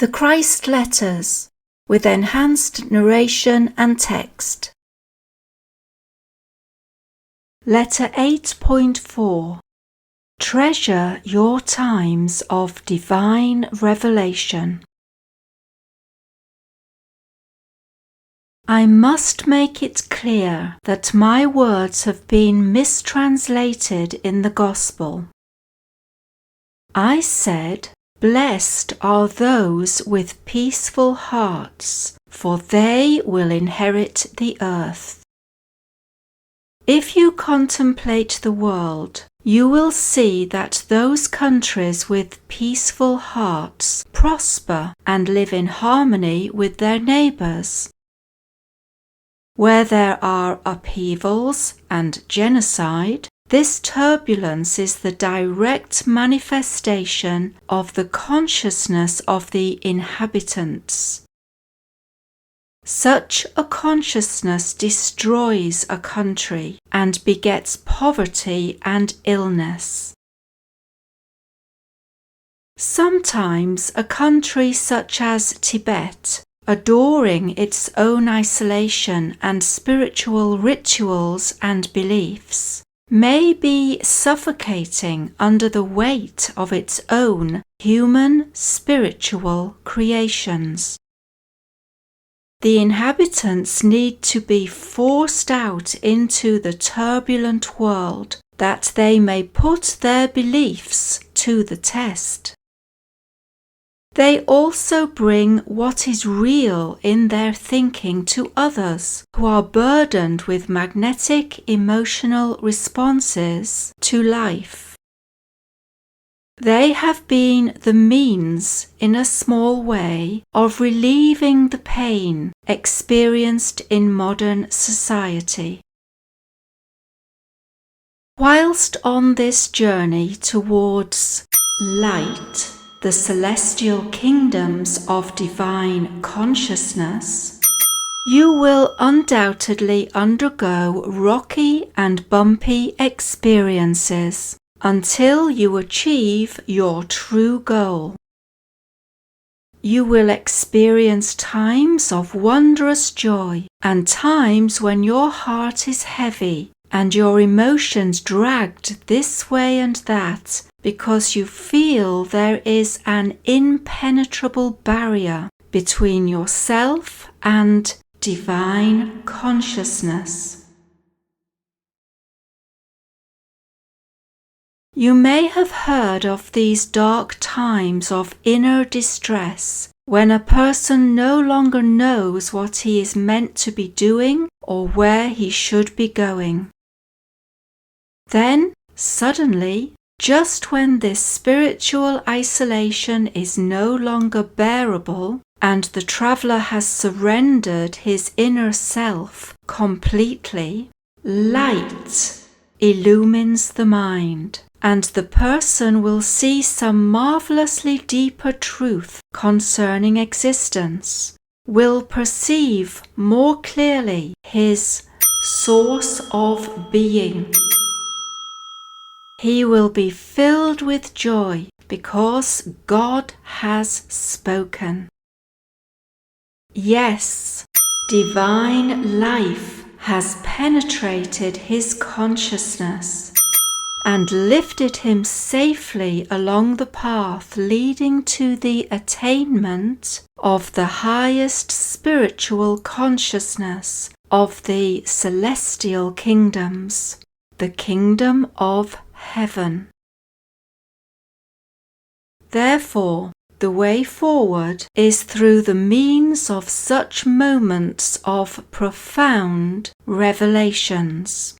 The Christ Letters, with enhanced narration and text. Letter 8.4. Treasure your times of divine revelation. I must make it clear that my words have been mistranslated in the Gospel. I said, "Blessed are those with peaceful hearts, for they will inherit the earth." If you contemplate the world, you will see that those countries with peaceful hearts prosper and live in harmony with their neighbours. Where there are upheavals and genocide, this turbulence is the direct manifestation of the consciousness of the inhabitants. Such a consciousness destroys a country and begets poverty and illness. Sometimes a country such as Tibet, adoring its own isolation and spiritual rituals and beliefs, may be suffocating under the weight of its own human spiritual creations. The inhabitants need to be forced out into the turbulent world that they may put their beliefs to the test. They also bring what is real in their thinking to others who are burdened with magnetic emotional responses to life. They have been the means, in a small way, of relieving the pain experienced in modern society. Whilst on this journey towards light, the celestial kingdoms of divine consciousness, you will undoubtedly undergo rocky and bumpy experiences until you achieve your true goal. You will experience times of wondrous joy and times when your heart is heavy and your emotions dragged this way and that because you feel there is an impenetrable barrier between yourself and divine consciousness. You may have heard of these dark times of inner distress when a person no longer knows what he is meant to be doing or where he should be going. Then, suddenly, just when this spiritual isolation is no longer bearable and the traveller has surrendered his inner self completely, light illumines the mind, and the person will see some marvellously deeper truth concerning existence, will perceive more clearly his source of being. He will be filled with joy because God has spoken. Yes, divine life has penetrated his consciousness and lifted him safely along the path leading to the attainment of the highest spiritual consciousness of the celestial kingdoms, the kingdom of heaven. Therefore, the way forward is through the means of such moments of profound revelations.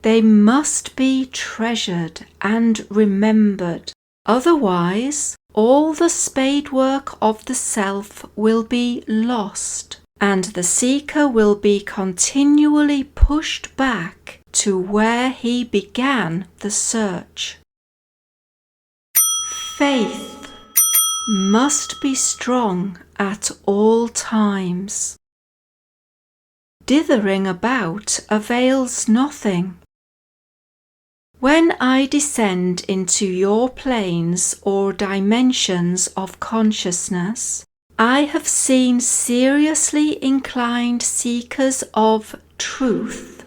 They must be treasured and remembered, otherwise all the spadework of the self will be lost, and the seeker will be continually pushed back to where he began the search. Faith must be strong at all times. Dithering about avails nothing. When I descend into your planes or dimensions of consciousness, I have seen seriously inclined seekers of truth,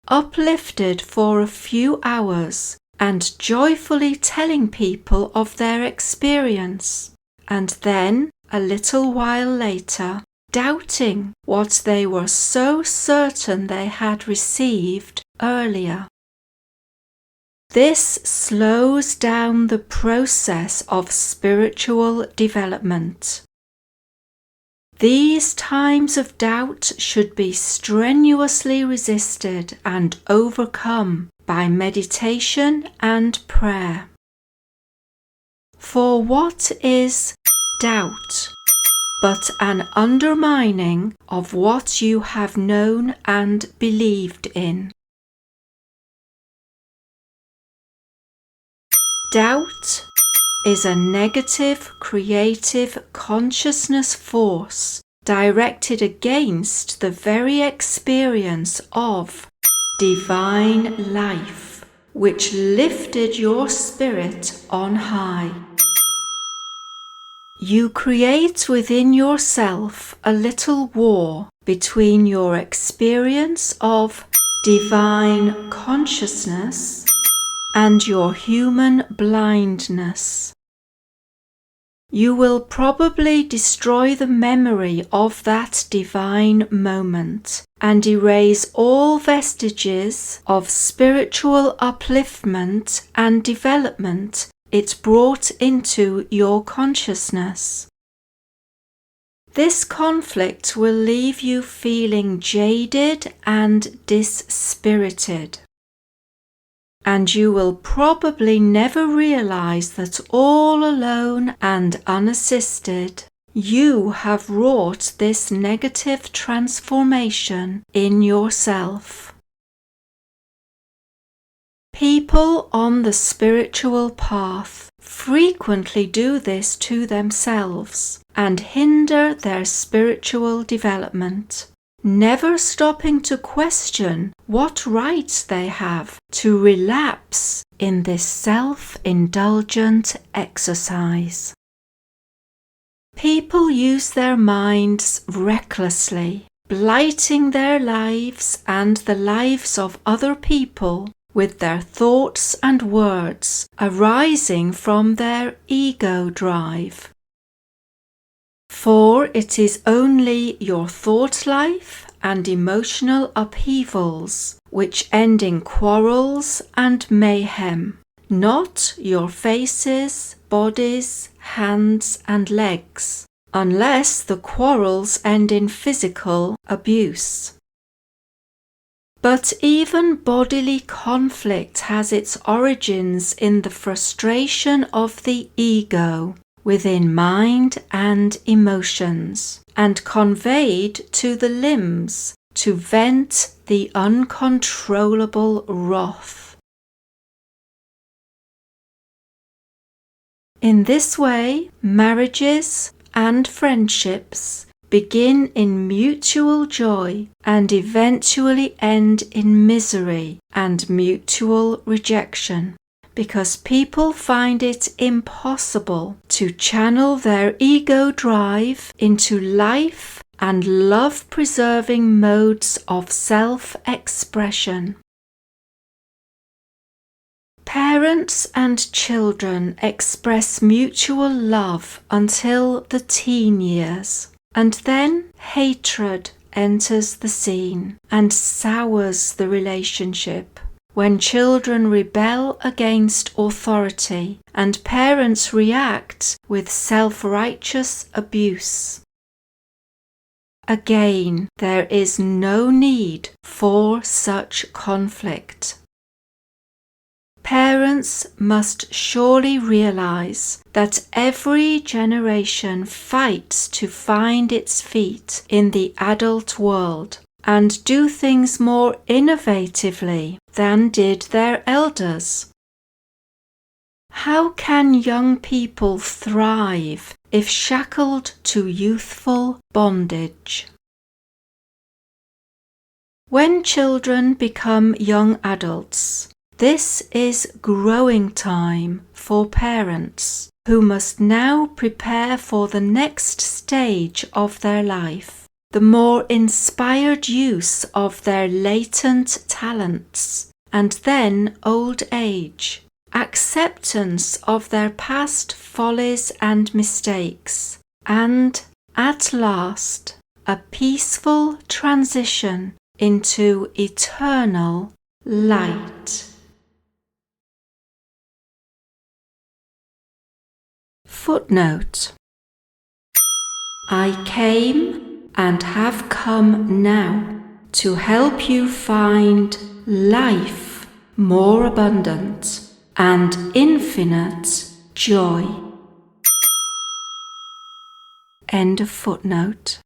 uplifted for a few hours and joyfully telling people of their experience, and then, a little while later, doubting what they were so certain they had received earlier. This slows down the process of spiritual development. These times of doubt should be strenuously resisted and overcome by meditation and prayer. For what is doubt but an undermining of what you have known and believed in? Doubt is a negative creative consciousness force directed against the very experience of divine life, which lifted your spirit on high. You create within yourself a little war between your experience of divine consciousness and your human blindness. You will probably destroy the memory of that divine moment and erase all vestiges of spiritual upliftment and development it brought into your consciousness. This conflict will leave you feeling jaded and dispirited, and you will probably never realize that all alone and unassisted, you have wrought this negative transformation in yourself. People on the spiritual path frequently do this to themselves and hinder their spiritual development, never stopping to question what right they have to relapse in this self-indulgent exercise. People use their minds recklessly, blighting their lives and the lives of other people with their thoughts and words arising from their ego drive. For it is only your thought life and emotional upheavals which end in quarrels and mayhem, not your faces, bodies, hands and legs, unless the quarrels end in physical abuse. But even bodily conflict has its origins in the frustration of the ego within mind and emotions, and conveyed to the limbs to vent the uncontrollable wrath. In this way, marriages and friendships begin in mutual joy and eventually end in misery and mutual rejection, because people find it impossible to channel their ego drive into life and love-preserving modes of self-expression. Parents and children express mutual love until the teen years, and then hatred enters the scene and sours the relationship when children rebel against authority and parents react with self-righteous abuse. Again, there is no need for such conflict. Parents must surely realize that every generation fights to find its feet in the adult world and do things more innovatively than did their elders. How can young people thrive if shackled to youthful bondage? When children become young adults, This is growing time for parents who must now prepare for the next stage of their life, the more inspired use of their latent talents, and then old age, acceptance of their past follies and mistakes, and, at last, a peaceful transition into eternal light. Footnote: I came and have come now to help you find life more abundant and infinite joy. End of footnote.